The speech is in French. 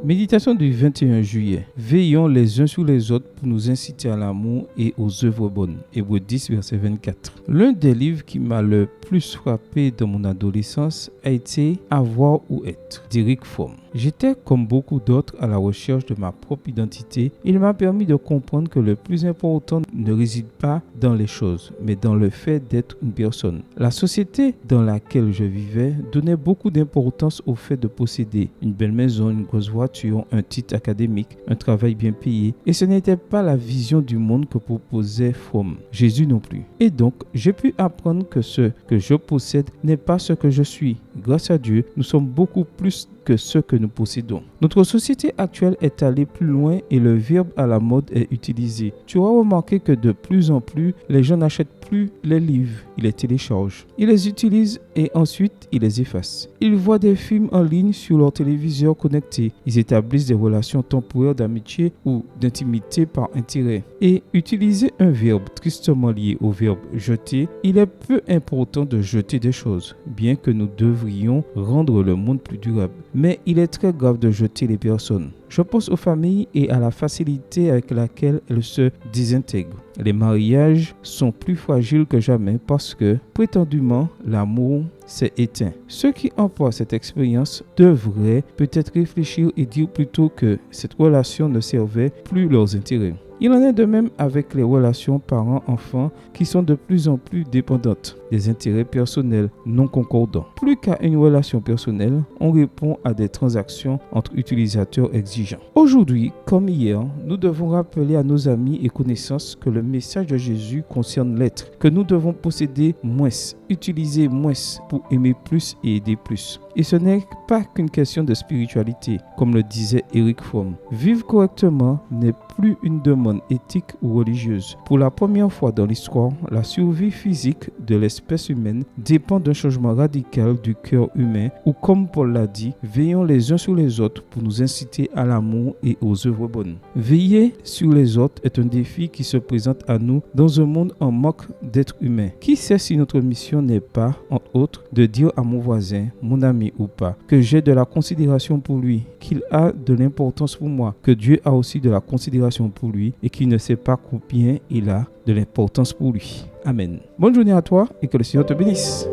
Méditation du 21 juillet. Veillons les uns sur les autres pour nous inciter à l'amour et aux œuvres bonnes. Hébreux 10, verset 24. L'un des livres qui m'a le plus frappé dans mon adolescence a été Avoir ou être d'Eric Fromm. J'étais comme beaucoup d'autres à la recherche de ma propre identité. Il m'a permis de comprendre que le plus important ne réside pas dans les choses, mais dans le fait d'être une personne. La société dans laquelle je vivais donnait beaucoup d'importance au fait de posséder une belle maison, une grosse voiture, un titre académique, un travail bien payé. Et ce n'était pas la vision du monde que proposait Fromm. Jésus non plus. Et donc, j'ai pu apprendre que ce que je possède n'est pas ce que je suis. Grâce à Dieu, nous sommes beaucoup plus que ce que nous possédons. Notre société actuelle est allée plus loin et le verbe à la mode est utilisé. Tu auras remarqué que de plus en plus, les gens n'achètent plus les livres, ils les téléchargent. Ils les utilisent et ensuite ils les effacent. Ils voient des films en ligne sur leur téléviseur connecté. Ils établissent des relations temporaires d'amitié ou d'intimité par intérêt. Et utiliser un verbe tristement lié au verbe jeter, il est peu important de jeter des choses, bien que nous devrions rendre le monde plus durable. Mais il est très grave de jeter les personnes. Je pense aux familles et à la facilité avec laquelle elles se désintègrent. Les mariages sont plus fragiles que jamais parce que, prétendument, l'amour s'est éteint. Ceux qui emploient cette expérience devraient peut-être réfléchir et dire plutôt que cette relation ne servait plus leurs intérêts. Il en est de même avec les relations parents-enfants qui sont de plus en plus dépendantes des intérêts personnels non concordants. Plus qu'à une relation personnelle, on répond à des transactions entre utilisateurs exigeants. Aujourd'hui, comme hier, nous devons rappeler à nos amis et connaissances que le message de Jésus concerne l'être, que nous devons posséder moins, utiliser moins pour aimer plus et aider plus. Et ce n'est pas qu'une question de spiritualité, comme le disait Eric Fromm. Vivre correctement n'est plus une demande éthique ou religieuse. Pour la première fois dans l'histoire, la survie physique de l'espèce humaine dépend d'un changement radical du cœur humain, ou comme Paul l'a dit, veillons les uns sur les autres pour nous inciter à l'amour et aux œuvres bonnes. Veiller sur les autres est un défi qui se présente à nous dans un monde en manque d'êtres humains. Qui sait si notre mission n'est pas, entre autres, de dire à mon voisin, mon ami ou pas, que j'ai de la considération pour lui, qu'il a de l'importance pour moi, que Dieu a aussi de la considération pour lui et qu'il ne sait pas combien il a de l'importance pour lui. Amen. Bonne journée à toi et que le Seigneur te bénisse.